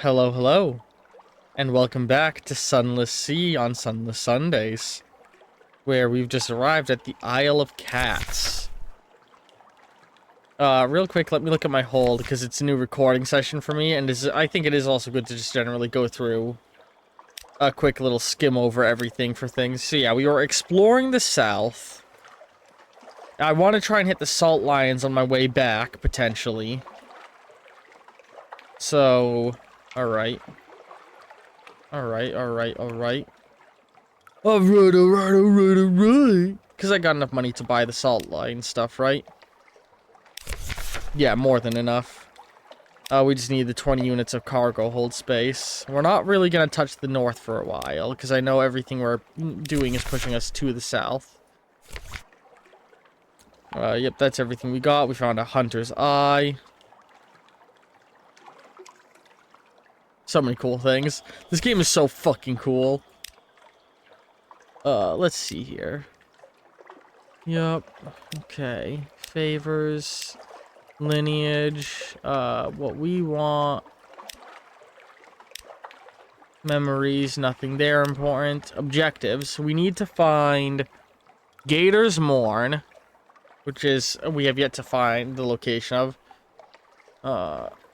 Hello, hello, and welcome back to Sunless Sea on Sunless Sundays, where we've just arrived at the Isle of Cats. Real quick, let me look at my hold, because it's a new recording session for me, and I think it is also good to just generally go through a quick little skim over everything for things. So yeah, we were exploring the south. I want to try and hit the salt lions on my way back, potentially. So, alright. Alright. Alright. Because I got enough money to buy the salt line stuff, right? Yeah, more than enough. We just need the 20 units of cargo hold space. We're not really going to touch the north for a while, because I know everything we're doing is pushing us to the south. Yep, that's everything we got. We found a hunter's eye. So many cool things. This game is so fucking cool. Let's see here. Yup. Okay. Favors. Lineage. What we want. Memories. Nothing there important. Objectives. We need to find Gator's Mourn. Which is, we have yet to find the location of.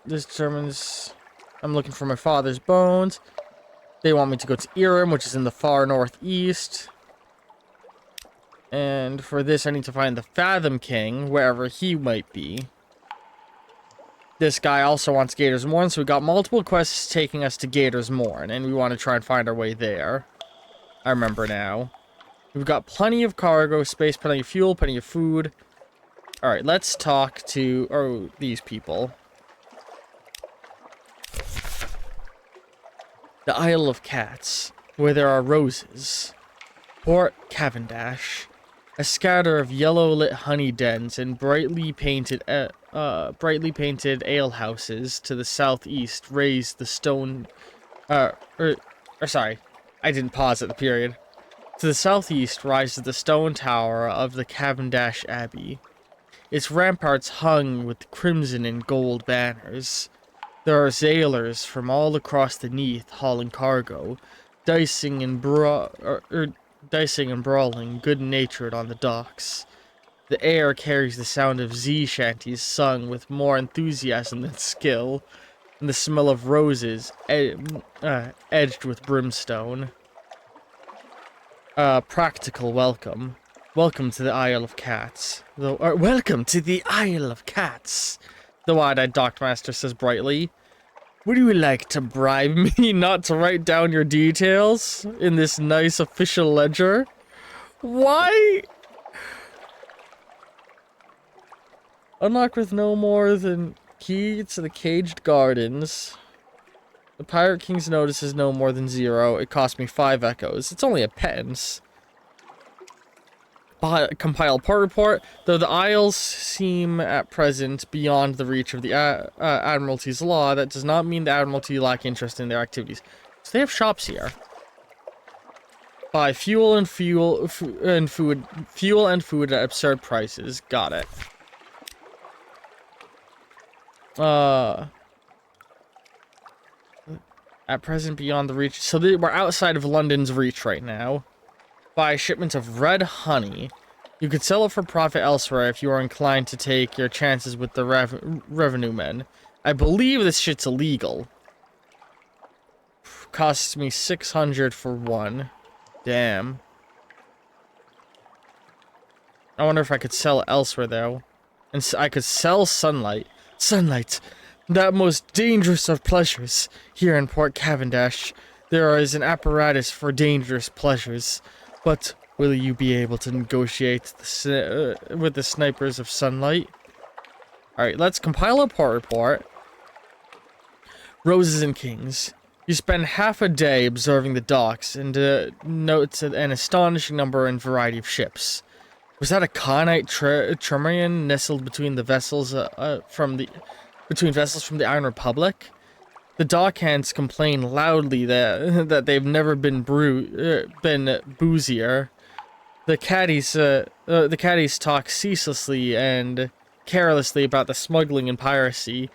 This determines, I'm looking for my father's bones. They want me to go to Irem, which is in the far northeast. And for this, I need to find the Fathom King, wherever he might be. This guy also wants Gator's Mourn, so we got multiple quests taking us to Gator's Mourn, and we want to try and find our way there. I remember now. We've got plenty of cargo space, plenty of fuel, plenty of food. Alright, let's talk to these people. The Isle of Cats, where there are roses. Port Cavendish, a scatter of yellow-lit honey dens and brightly painted alehouses to the southeast raise the stone... sorry, I didn't pause at the period. To the southeast rises the stone tower of the Cavendish Abbey. Its ramparts hung with crimson and gold banners. There are sailors from all across the Neath hauling cargo, dicing and brawling good-natured on the docks. The air carries the sound of sea shanties sung with more enthusiasm than skill, and the smell of roses edged with brimstone. Practical welcome. Welcome to the Isle of Cats. Welcome to the Isle of Cats, the wide-eyed Dockmaster says brightly. Would you like to bribe me not to write down your details in this nice official ledger? Why? Unlock with no more than key to the caged gardens. The Pirate King's notice is no more than 0. It cost me 5 echoes. It's only a pence. Compile port report. Though the Isles seem at present beyond the reach of the Admiralty's law, that does not mean the Admiralty lack interest in their activities. So they have shops here. Buy fuel and food at absurd prices. Got it. At present beyond the reach. So we're outside of London's reach right now. Buy a shipment of red honey. You could sell it for profit elsewhere if you are inclined to take your chances with the revenue men. I believe this shit's illegal. Costs me 600 for one. Damn. I wonder if I could sell it elsewhere though. And I could sell sunlight. Sunlight, that most dangerous of pleasures. Here in Port Cavendish, there is an apparatus for dangerous pleasures. But will you be able to negotiate with the snipers of sunlight? Alright, let's compile a port report. Roses and Kings. You spend half a day observing the docks and note an astonishing number and variety of ships. Was that a Khanite trimaran nestled between the vessels from the Iron Republic? The dockhands complain loudly that they've never been boozier. The caddies talk ceaselessly and carelessly about the smuggling and piracy,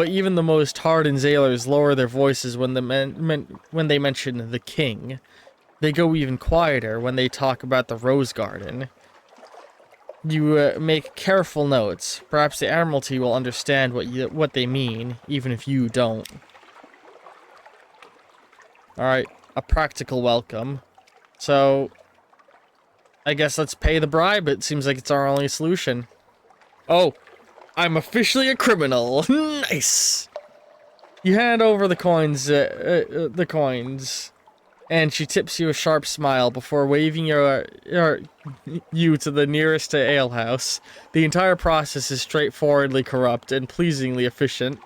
but even the most hardened sailors lower their voices when they mention the king. They go even quieter when they talk about the Rose Garden. You make careful notes. Perhaps the Admiralty will understand what they mean, even if you don't. Alright, a practical welcome. So, I guess let's pay the bribe. It seems like it's our only solution. Oh, I'm officially a criminal. Nice. You hand over the coins, and she tips you a sharp smile before waving you to the nearest alehouse. The entire process is straightforwardly corrupt and pleasingly efficient.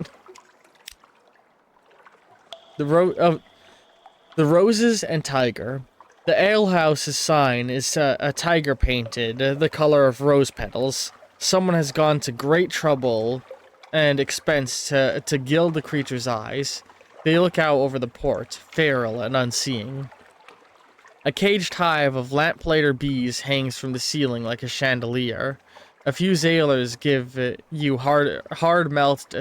The Roses and Tiger. The alehouse's sign is a tiger painted, the color of rose petals. Someone has gone to great trouble and expense to gild the creature's eyes. They look out over the port, feral and unseeing. A caged hive of lamplighter bees hangs from the ceiling like a chandelier. A few sailors give you hard-mouthed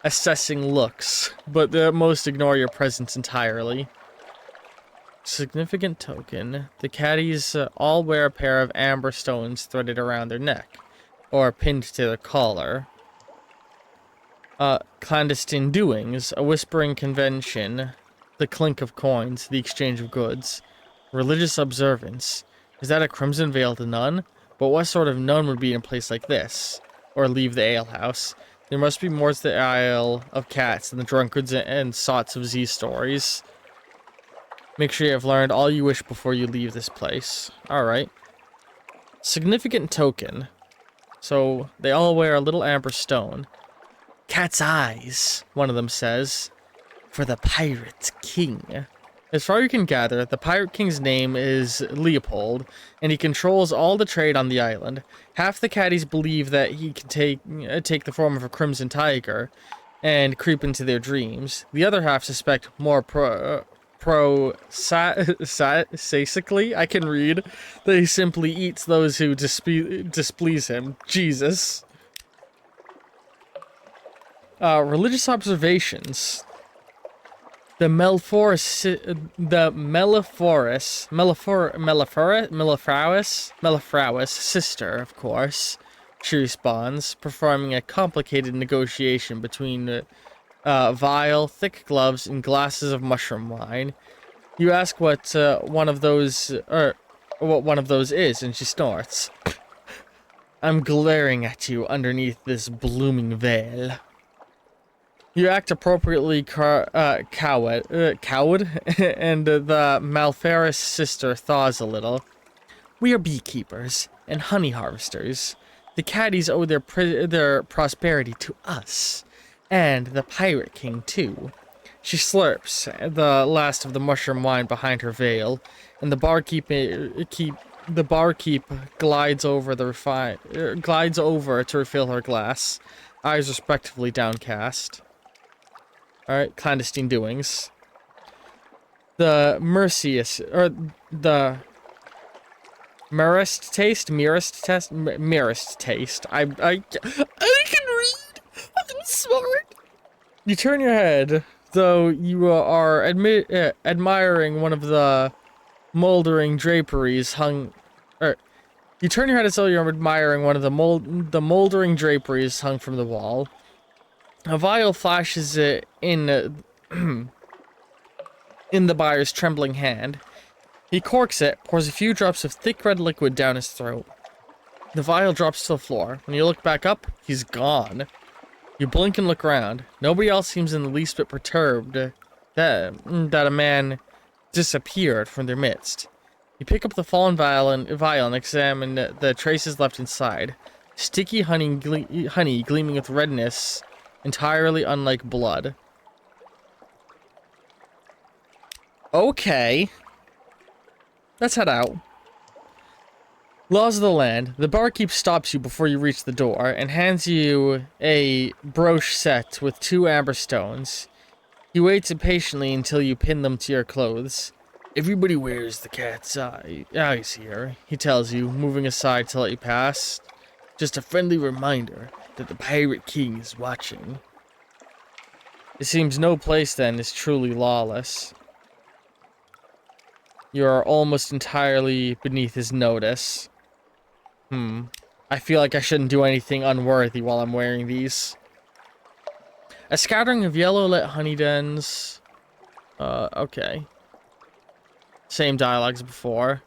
assessing looks, but most ignore your presence entirely. Significant token. The caddies all wear a pair of amber stones threaded around their neck, or pinned to their collar. Clandestine doings, a whispering convention, the clink of coins, the exchange of goods. Religious observance. Is that a crimson-veiled nun? But what sort of nun would be in a place like this? Or leave the alehouse? There must be more to the Isle of Cats than the drunkards and sots of Z stories. Make sure you have learned all you wish before you leave this place. Alright. Significant token. So, they all wear a little amber stone. Cat's eyes, one of them says. For the Pirate King. As far as you can gather, the Pirate King's name is Leopold, and he controls all the trade on the island. Half the caddies believe that he can take the form of a crimson tiger and creep into their dreams. The other half suspect more prosasically, I can read, that he simply eats those who displease him. Jesus. Religious observations. The Mellifluous sister, of course, she responds, performing a complicated negotiation between vial, thick gloves, and glasses of mushroom wine. You ask what one of those is, and she snorts. I'm glaring at you underneath this blooming veil. You act appropriately cowed, and the Malfarus sister thaws a little. We are beekeepers and honey harvesters. The caddies owe their prosperity to us, and the Pirate King too. She slurps the last of the mushroom wine behind her veil, and the barkeep glides over to refill her glass, eyes respectively downcast. Alright, clandestine doings. The merest taste. I can read. I'm smart. You turn your head, though you are admiring one of the moldering draperies hung. You turn your head as though you're admiring one of the moldering draperies hung from the wall. A vial flashes in the buyer's trembling hand. He corks it, pours a few drops of thick red liquid down his throat. The vial drops to the floor. When you look back up, he's gone. You blink and look around. Nobody else seems in the least bit perturbed that a man disappeared from their midst. You pick up the fallen vial and examine the traces left inside. Sticky honey gleaming with redness, entirely unlike blood. Okay. Let's head out. Laws of the land. The barkeep stops you before you reach the door and hands you a brooch set with 2 amber stones. He waits impatiently until you pin them to your clothes. Everybody wears the cat's eyes here, he tells you, moving aside to let you pass. Just a friendly reminder that the Pirate King is watching. It seems no place, then, is truly lawless. You are almost entirely beneath his notice. I feel like I shouldn't do anything unworthy while I'm wearing these. A scattering of yellow-lit honey dens. Okay. Same dialogue as before.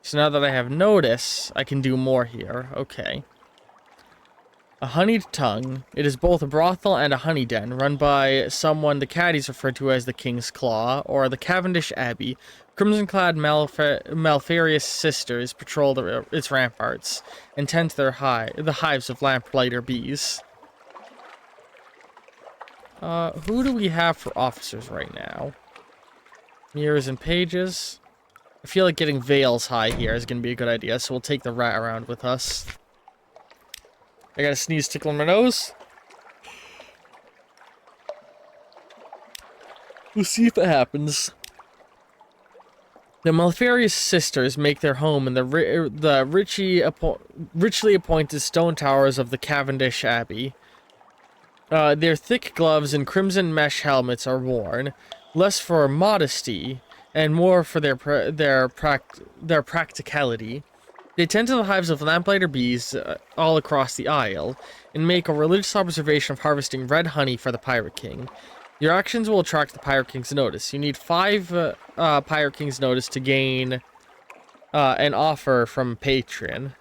So now that I have notice, I can do more here. Okay. A honeyed tongue. It is both a brothel and a honey den, run by someone the caddies refer to as the King's Claw, or the Cavendish Abbey. Crimson-clad Malfarious sisters patrol its ramparts, and tend to the hives of lamplighter bees. Who do we have for officers right now? Mirrors and pages. I feel like getting Veils high here is going to be a good idea, so we'll take the rat around with us. I got a sneeze tickle in my nose. We'll see if it happens. The Malfarious sisters make their home in the richly appointed stone towers of the Cavendish Abbey. Their thick gloves and crimson mesh helmets are worn, less for modesty and more for their practicality. They tend to the hives of lamplighter bees all across the isle, and make a religious observation of harvesting red honey for the Pirate King. Your actions will attract the Pirate King's notice. You need 5 Pirate King's notice to gain an offer from a patron.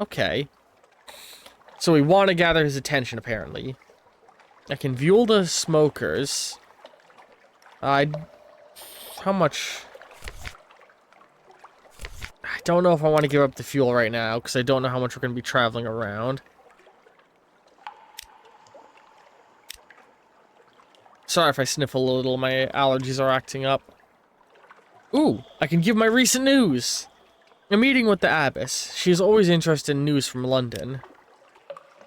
Okay. So we want to gather his attention, apparently. I can fuel the smokers. How much... I don't know if I want to give up the fuel right now, because I don't know how much we're going to be traveling around. Sorry if I sniff a little, my allergies are acting up. Ooh, I can give my recent news! A meeting with the Abbess. She is always interested in news from London.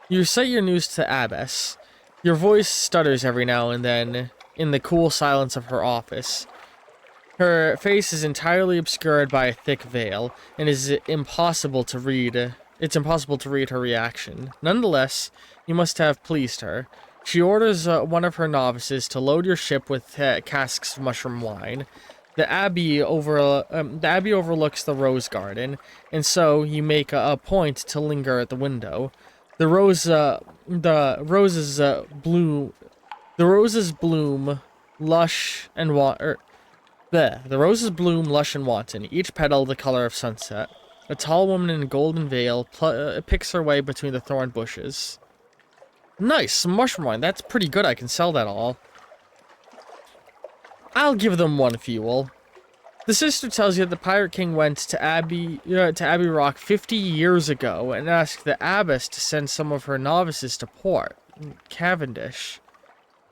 You cite your news to Abbess. Your voice stutters every now and then in the cool silence of her office. Her face is entirely obscured by a thick veil, and it's impossible to read her reaction. Nonetheless, you must have pleased her. She orders one of her novices to load your ship with casks of mushroom wine. The abbey overlooks the rose garden, and so you make a point to linger at the window. The roses bloom lush and wanton, each petal the color of sunset. A tall woman in a golden veil picks her way between the thorn bushes. Nice, some mushroom wine. That's pretty good. I can sell that all. I'll give them 1 fuel. The sister tells you that the Pirate King went to Abbey Rock 50 years ago and asked the Abbess to send some of her novices to port, Cavendish.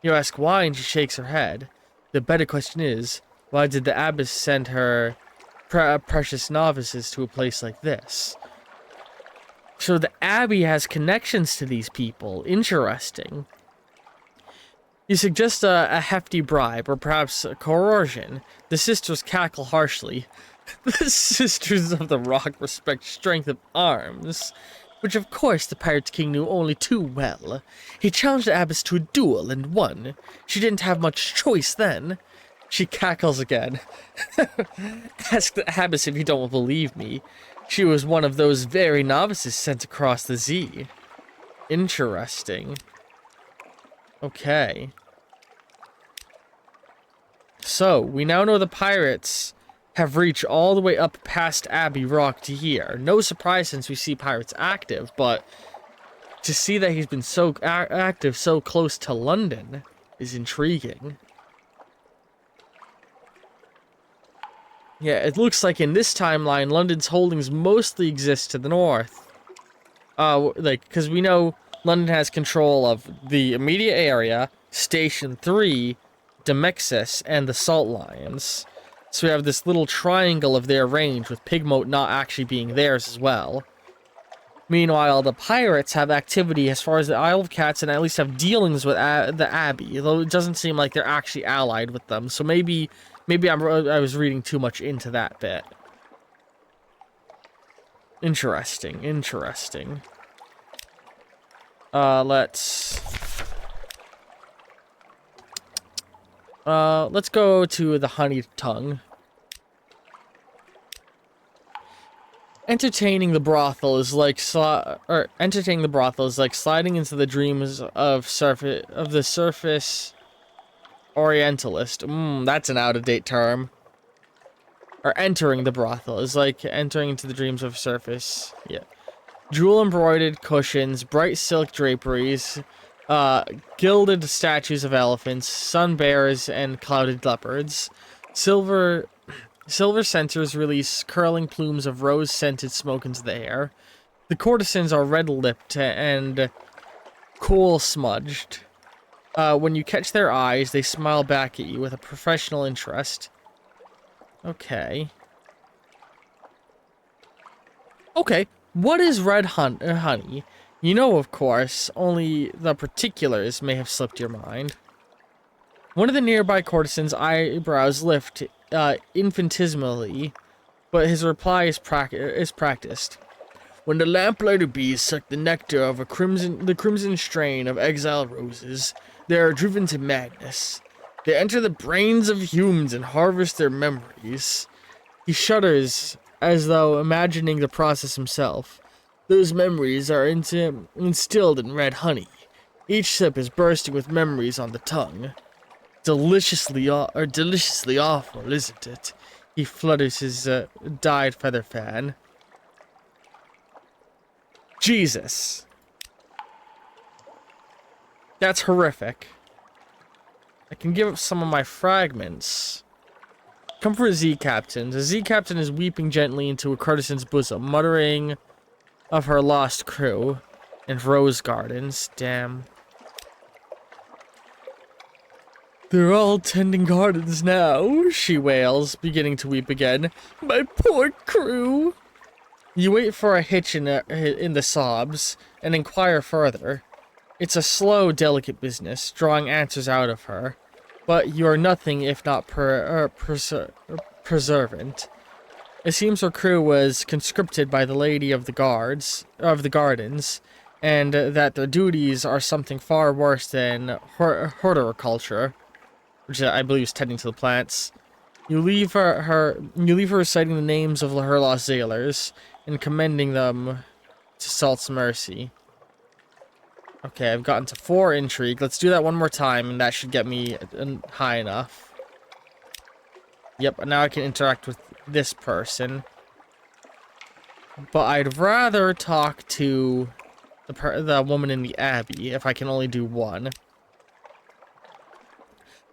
You ask why, and she shakes her head. The better question is, why did the Abbess send her precious novices to a place like this? So the Abbey has connections to these people. Interesting. You suggest a hefty bribe, or perhaps a coercion. The sisters cackle harshly. The sisters of the Rock respect strength of arms, which of course the Pirate King knew only too well. He challenged the Abbess to a duel and won. She didn't have much choice then. She cackles again. Ask the Abbess if you don't believe me. She was one of those very novices sent across the sea. Interesting. Okay. So, we now know the pirates have reached all the way up past Abbey Rock to here. No surprise since we see pirates active, but to see that he's been so active so close to London is intriguing. Yeah, it looks like in this timeline, London's holdings mostly exist to the north. Because we know London has control of the immediate area, Station 3, Demexis, and the Salt Lions. So we have this little triangle of their range, with Pigmote not actually being theirs as well. Meanwhile, the pirates have activity as far as the Isle of Cats and at least have dealings with the Abbey, though it doesn't seem like they're actually allied with them. So maybe I was reading too much into that bit. Interesting. Let's Let's go to the honey tongue. Entertaining the brothel is like sliding into the dreams of the surface orientalist. That's an out-of-date term. Or entering the brothel is like entering into the dreams of surface. Yeah. Jewel embroidered cushions, bright silk draperies, gilded statues of elephants, sun bears, and clouded leopards. Silver censers release curling plumes of rose-scented smoke into the air. The courtesans are red-lipped and coal-smudged. When you catch their eyes, they smile back at you with a professional interest. Okay. Okay, what is red honey? You know, of course, only the particulars may have slipped your mind. One of the nearby courtesans' eyebrows lift infinitesimally, but his reply is practiced. When the lamplighter bees suck the nectar of the crimson strain of exile roses, they are driven to madness. They enter the brains of humans and harvest their memories. He shudders as though imagining the process himself. Those memories are instilled in red honey. Each sip is bursting with memories on the tongue. Deliciously awful, isn't it? He flutters his dyed feather fan. Jesus. That's horrific. I can give up some of my fragments. Come for a Z-Captain. The Z-Captain is weeping gently into a courtesan's bosom, muttering of her lost crew and rose gardens. Damn. They're all tending gardens now, she wails, beginning to weep again. My poor crew. You wait for a hitch in the sobs and inquire further. It's a slow, delicate business, drawing answers out of her. But you're nothing if not preservant. It seems her crew was conscripted by the lady of the gardens, and that their duties are something far worse than horticulture, which I believe is tending to the plants. You leave her reciting the names of her lost sailors and commending them to Salt's mercy. Okay, I've gotten to 4 intrigue. Let's do that one more time, and that should get me high enough. Yep, now I can interact with this person. But I'd rather talk to the woman in the abbey, if I can only do one.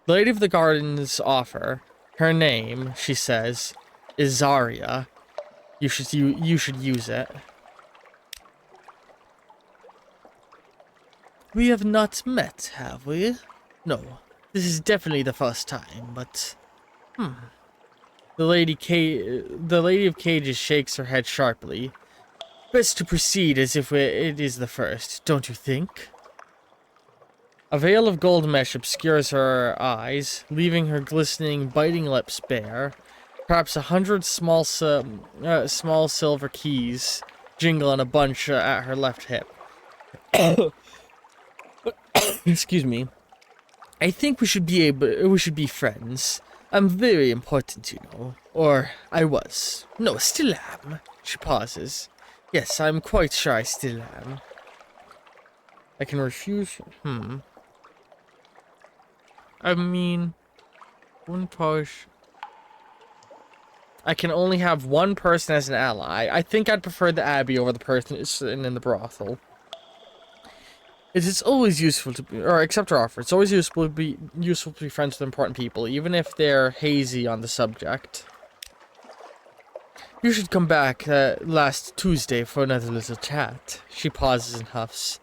The Lady of the Gardens offer. Her name, she says, is Zarya. You should use it. We have not met, have we? No, this is definitely the first time, but... The Lady of Cages shakes her head sharply. Best to proceed as if it is the first, don't you think? A veil of gold mesh obscures her eyes, leaving her glistening, biting lips bare. Perhaps 100 small silver keys jingle in a bunch at her left hip. Excuse me. I think we should be friends. I'm very important, you know. Or I was. No, still am. She pauses. Yes, I'm quite sure I still am. I can refuse. I mean, one push. I can only have one person as an ally. I think I'd prefer the Abbey over the person sitting in the brothel. It's always useful to be, or accept her offer. It's always useful to be friends with important people, even if they're hazy on the subject. You should come back last Tuesday for another little chat. She pauses and huffs.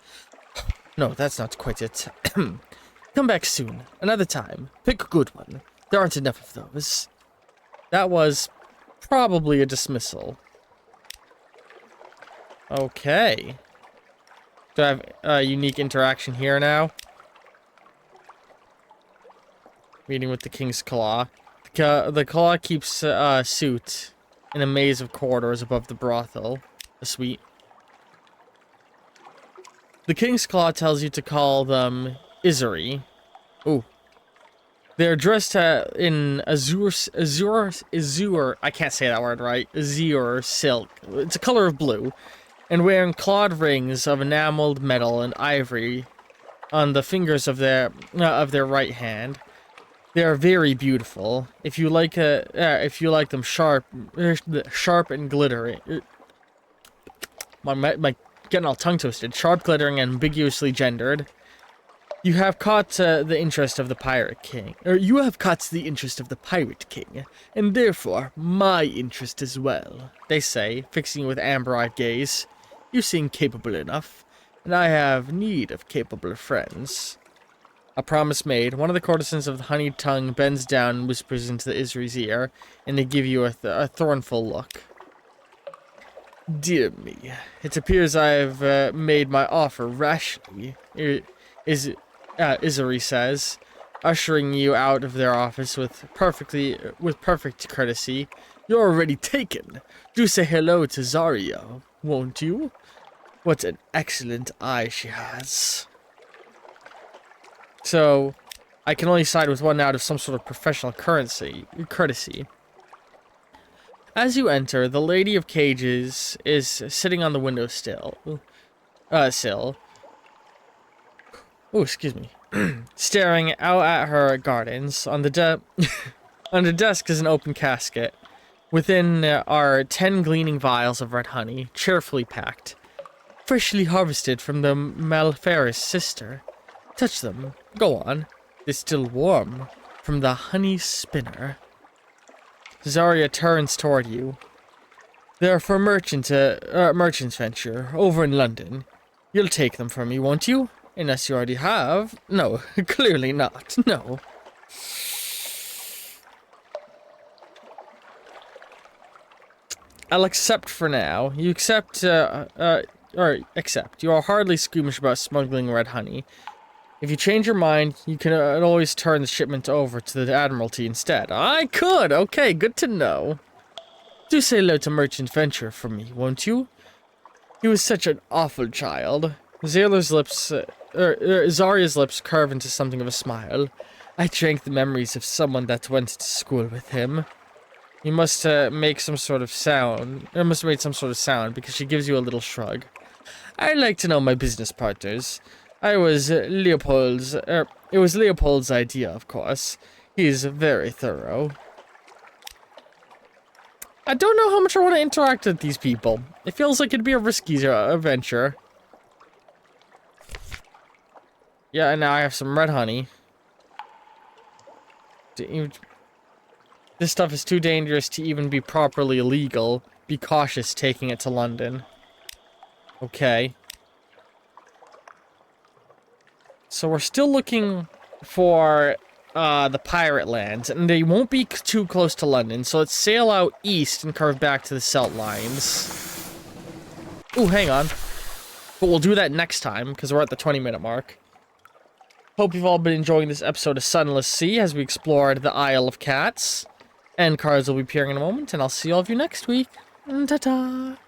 No, that's not quite it. Come back soon, another time. Pick a good one. There aren't enough of those. That was probably a dismissal. Okay. Do I have a unique interaction here now? Meeting with the King's Claw. The Claw keeps suit in a maze of corridors above the brothel. The suite. The King's Claw tells you to call them Izuri. Ooh. They're dressed in azure, I can't say that word right, azure silk. It's a color of blue, and wearing clawed rings of enameled metal and ivory on the fingers of their right hand. They are very beautiful. If you like them sharp and glittering. My getting all tongue twisted. Sharp, glittering, and ambiguously gendered. You have caught the interest of the Pirate King. Or you have caught the interest of the Pirate King, and therefore my interest as well, they say, fixing you with amber-eyed gaze. You seem capable enough, and I have need of capable friends. A promise made. One of the courtesans of the honeyed tongue bends down and whispers into the Isri's ear, and they give you a thornful look. Dear me, it appears I've made my offer rashly. Isri says, ushering you out of their office with perfect courtesy. You're already taken. Do say hello to Zario, won't you? What an excellent eye she has. So, I can only side with one out of some sort of professional courtesy. As you enter, the Lady of Cages is sitting on the windowsill. Oh, excuse me. Staring out at her gardens. On the on the desk is an open casket. Within are 10 gleaming vials of red honey, cheerfully packed. Freshly harvested from the Malferous sister. Touch them. Go on. They're still warm. From the honey spinner. Zarya turns toward you. They're for merchant's venture, over in London. You'll take them from me, won't you? Unless you already have. No, clearly not. No. I'll accept for now. You accept, accept. You are hardly squeamish about smuggling red honey. If you change your mind, you can always turn the shipment over to the Admiralty instead. I could! Okay, good to know. Do say hello to Merchant Venture for me, won't you? He was such an awful child. Zarya's lips curve into something of a smile. I drank the memories of someone that went to school with him. You must make some sort of sound. Or must have made some sort of sound because she gives you a little shrug. I like to know my business partners. It was Leopold's idea, of course. He's very thorough. I don't know how much I want to interact with these people. It feels like it'd be a risky venture. Yeah, and now I have some red honey. This stuff is too dangerous to even be properly legal. Be cautious taking it to London. Okay. So we're still looking for the pirate lands, and they won't be too close to London, so let's sail out east and curve back to the Celt lines. Ooh, hang on. But we'll do that next time, because we're at the 20-minute mark. Hope you've all been enjoying this episode of Sunless Sea as we explored the Isle of Cats. End cards will be appearing in a moment, and I'll see all of you next week. Ta-ta!